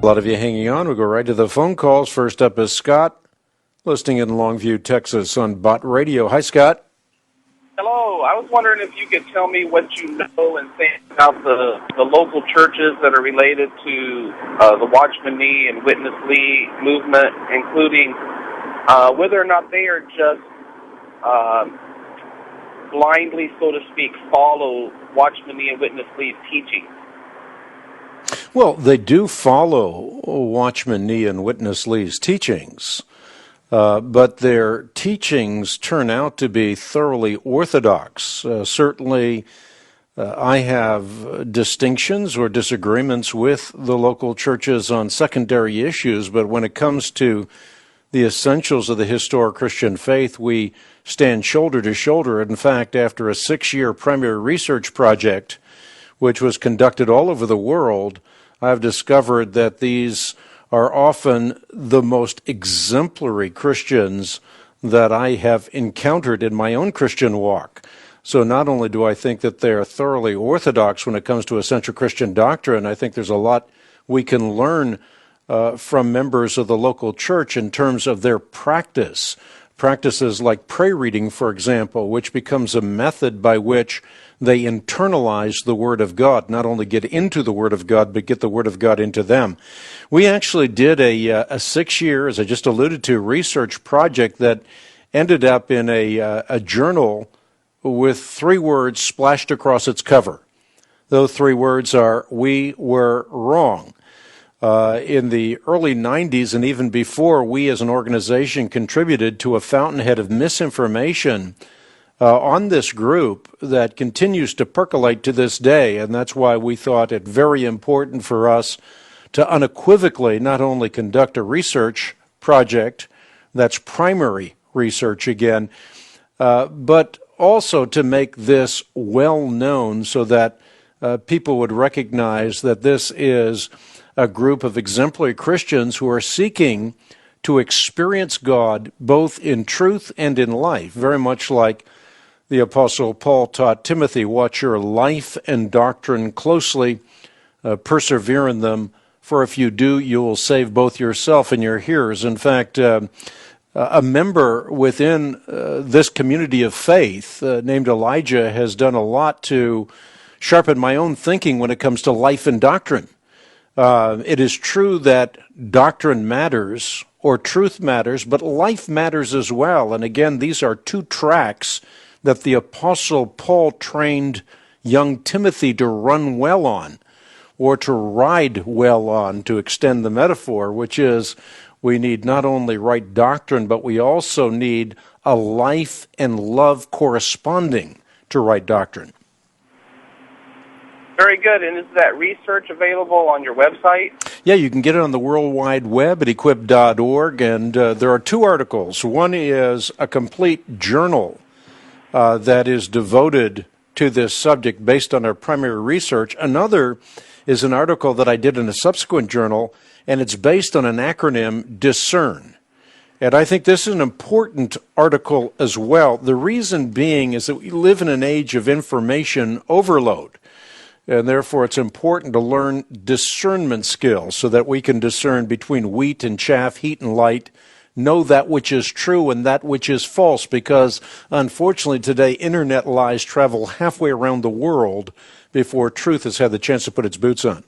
A lot of you hanging on. We'll go right to the phone calls. First up is Scott, listening in Longview, Texas on Bott Radio. Hi, Scott. Hello. I was wondering if you could tell me what you know and think about the local churches that are related to the Watchman Nee and Witness Lee movement, including whether or not they are just blindly, so to speak, follow Watchman Nee and Witness Lee's teaching. Well, they do follow Watchman Nee and Witness Lee's teachings, but their teachings turn out to be thoroughly orthodox. Certainly, I have distinctions or disagreements with the local churches on secondary issues, but when it comes to the essentials of the historic Christian faith, we stand shoulder to shoulder. In fact, after a 6-year primary research project, which was conducted all over the world, I've discovered that these are often the most exemplary Christians that I have encountered in my own Christian walk. So not only do I think that they're thoroughly orthodox when it comes to essential Christian doctrine, I think there's a lot we can learn from members of the local church in terms of their practice. Practices like prayer reading, for example, which becomes a method by which they internalize the Word of God, not only get into the Word of God, but get the Word of God into them. We actually did a 6-year, as I just alluded to, research project that ended up in a journal with 3 words splashed across its cover. Those 3 words are, "We were wrong." In the early 90s and even before, we as an organization contributed to a fountainhead of misinformation on this group that continues to percolate to this day, and that's why we thought it very important for us to unequivocally not only conduct a research project that's primary research again, but also to make this well known so that people would recognize that this is a group of exemplary Christians who are seeking to experience God both in truth and in life, very much like the Apostle Paul taught Timothy, watch your life and doctrine closely, persevere in them, for if you do, you will save both yourself and your hearers. In fact, a member within this community of faith named Elijah has done a lot to sharpen my own thinking when it comes to life and doctrine. It is true that doctrine matters or truth matters, but life matters as well. And again, these are 2 tracks that the Apostle Paul trained young Timothy to run well on, or to ride well on, to extend the metaphor, which is we need not only right doctrine, but we also need a life and love corresponding to right doctrine. Very good. And is that research available on your website? Yeah, you can get it on the World Wide Web at equip.org, and there are 2 articles. One is a complete journal that is devoted to this subject based on our primary research. Another is an article that I did in a subsequent journal, and it's based on an acronym, DISCERN. And I think this is an important article as well. The reason being is that we live in an age of information overload. And therefore, it's important to learn discernment skills so that we can discern between wheat and chaff, heat and light, know that which is true and that which is false, because unfortunately today, internet lies travel halfway around the world before truth has had the chance to put its boots on.